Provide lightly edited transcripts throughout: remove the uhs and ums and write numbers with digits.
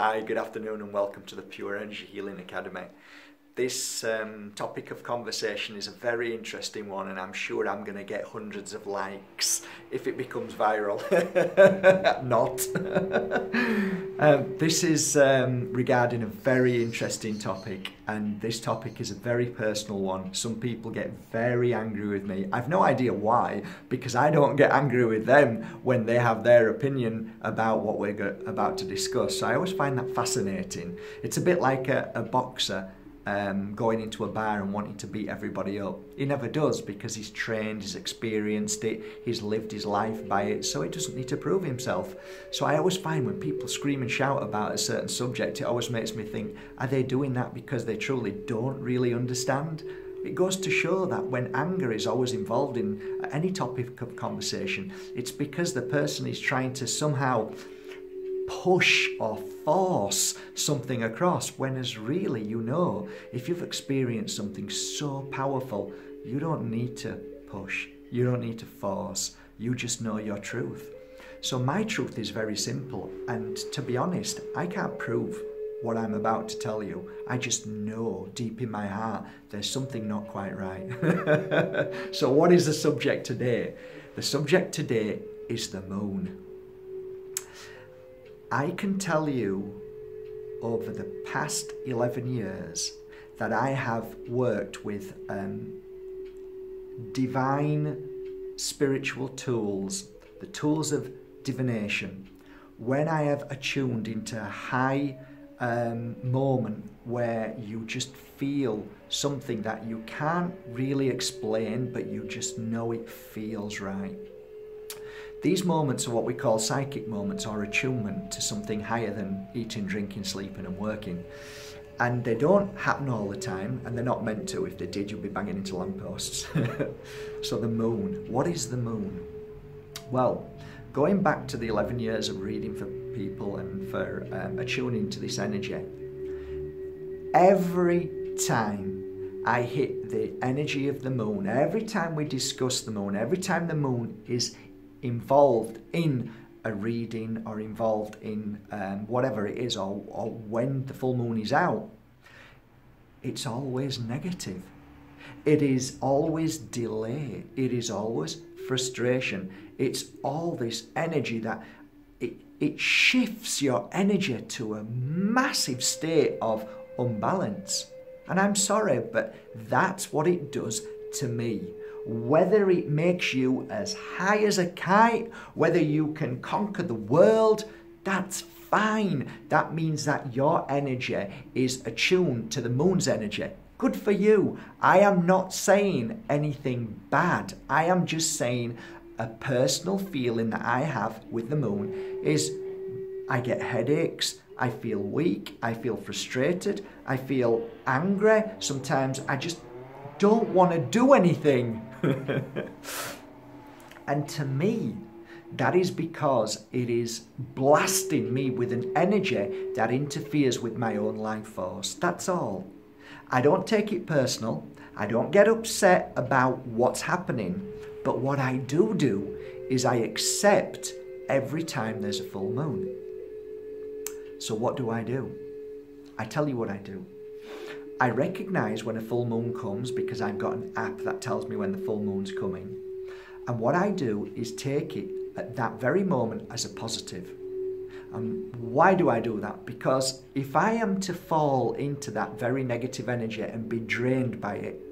Hi, good afternoon and welcome to the Pure Energy Healing Academy. This topic of conversation is a very interesting one, and I'm sure I'm going to get hundreds of likes if it becomes viral. Not. This is regarding a very interesting topic, and this topic is a very personal one. Some people get very angry with me. I've no idea why, because I don't get angry with them when they have their opinion about what we're about to discuss. So I always find that fascinating. It's a bit like a boxer going into a bar and wanting to beat everybody up. He never does, because he's trained, he's experienced it, he's lived his life by it, so he doesn't need to prove himself. So I always find when people scream and shout about a certain subject, it always makes me think, are they doing that because they truly don't really understand? It goes to show that when anger is always involved in any topic of conversation, it's because the person is trying to somehow push or force something across, when as really, if you've experienced something so powerful, you don't need to push, you don't need to force, you just know your truth. So my truth is very simple, and to be honest, I can't prove what I'm about to tell you. I just know deep in my heart there's something not quite right. So what is the subject today? The subject today is the moon. I can tell you over the past 11 years that I have worked with divine spiritual tools, the tools of divination, when I have attuned into a high moment where you just feel something that you can't really explain, but you just know it feels right. These moments are what we call psychic moments, or attunement to something higher than eating, drinking, sleeping and working. And they don't happen all the time, and they're not meant to. If they did, you'd be banging into lampposts. So the moon. What is the moon? Well, going back to the 11 years of reading for people and for attuning to this energy, every time I hit the energy of the moon, every time we discuss the moon, every time the moon is involved in a reading or involved in whatever it is, or when the full moon is out, it's always negative. It is always delay. It is always frustration. It's all this energy that it shifts your energy to a massive state of unbalance. And I'm sorry, but that's what it does to me. Whether it makes you as high as a kite, whether you can conquer the world, that's fine. That means that your energy is attuned to the moon's energy. Good for you. I am not saying anything bad. I am just saying a personal feeling that I have with the moon is I get headaches, I feel weak, I feel frustrated, I feel angry. Sometimes I just don't want to do anything. And to me, that is because it is blasting me with an energy that interferes with my own life force. That's all. I don't take it personal. I don't get upset about what's happening. But what I do is I accept every time there's a full moon. So what do? I tell you what I do. I recognise when a full moon comes because I've got an app that tells me when the full moon's coming. And what I do is take it at that very moment as a positive. And why do I do that? Because if I am to fall into that very negative energy and be drained by it,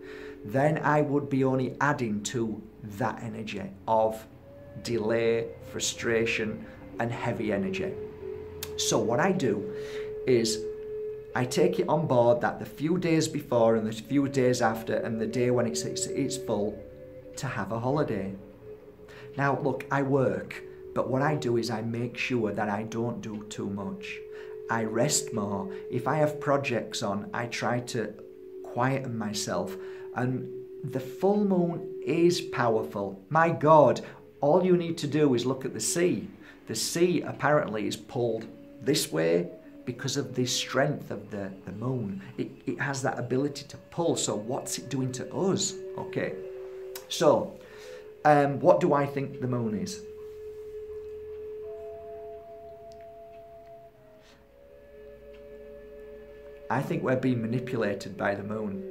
then I would be only adding to that energy of delay, frustration, and heavy energy. So what I do is I take it on board that the few days before and the few days after and the day when it's full, to have a holiday. Now look, I work, but what I do is I make sure that I don't do too much. I rest more. If I have projects on, I try to quieten myself. And the full moon is powerful. My God, all you need to do is look at the sea. The sea apparently is pulled this way because of the strength of the moon. It has that ability to pull. So what's it doing to us? Okay. So, what do I think the moon is? I think we're being manipulated by the moon.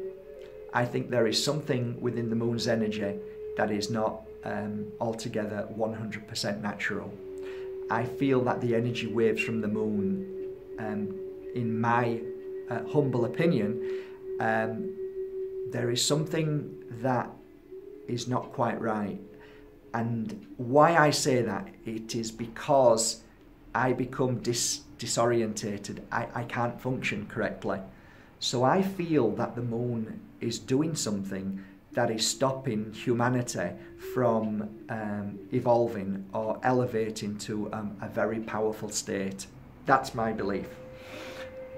I think there is something within the moon's energy that is not altogether 100% natural. I feel that the energy waves from the moon, in my humble opinion, there is something that is not quite right. And why I say that, it is because I become disorientated. I can't function correctly. So I feel that the moon is doing something that is stopping humanity from evolving or elevating to a very powerful state. That's my belief.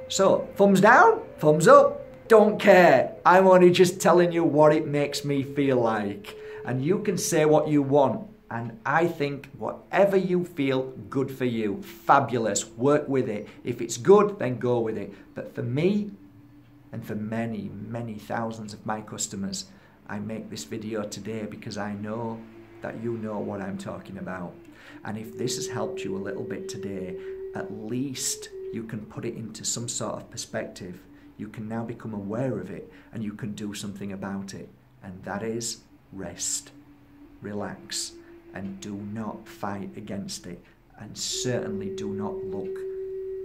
So, thumbs down, thumbs up, don't care. I'm only just telling you what it makes me feel like. And you can say what you want. And I think whatever you feel, good for you. Fabulous, work with it. If it's good, then go with it. But for me, and for many, many thousands of my customers, I make this video today because I know that you know what I'm talking about. And if this has helped you a little bit today, at least you can put it into some sort of perspective. You can now become aware of it and you can do something about it. And that is rest, relax, and do not fight against it. And certainly do not look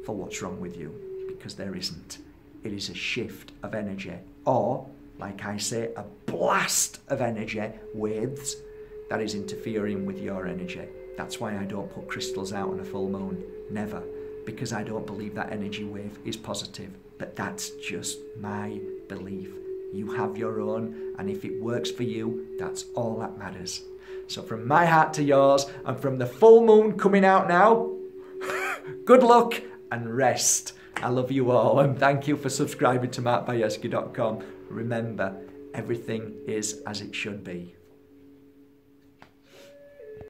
for what's wrong with you, because there isn't. It is a shift of energy, or, like I say, a blast of energy, waves, that is interfering with your energy. That's why I don't put crystals out on a full moon, never, because I don't believe that energy wave is positive. But that's just my belief. You have your own, and if it works for you, that's all that matters. So from my heart to yours, and from the full moon coming out now, good luck and rest. I love you all, and thank you for subscribing to markbajewski.com. Remember, everything is as it should be.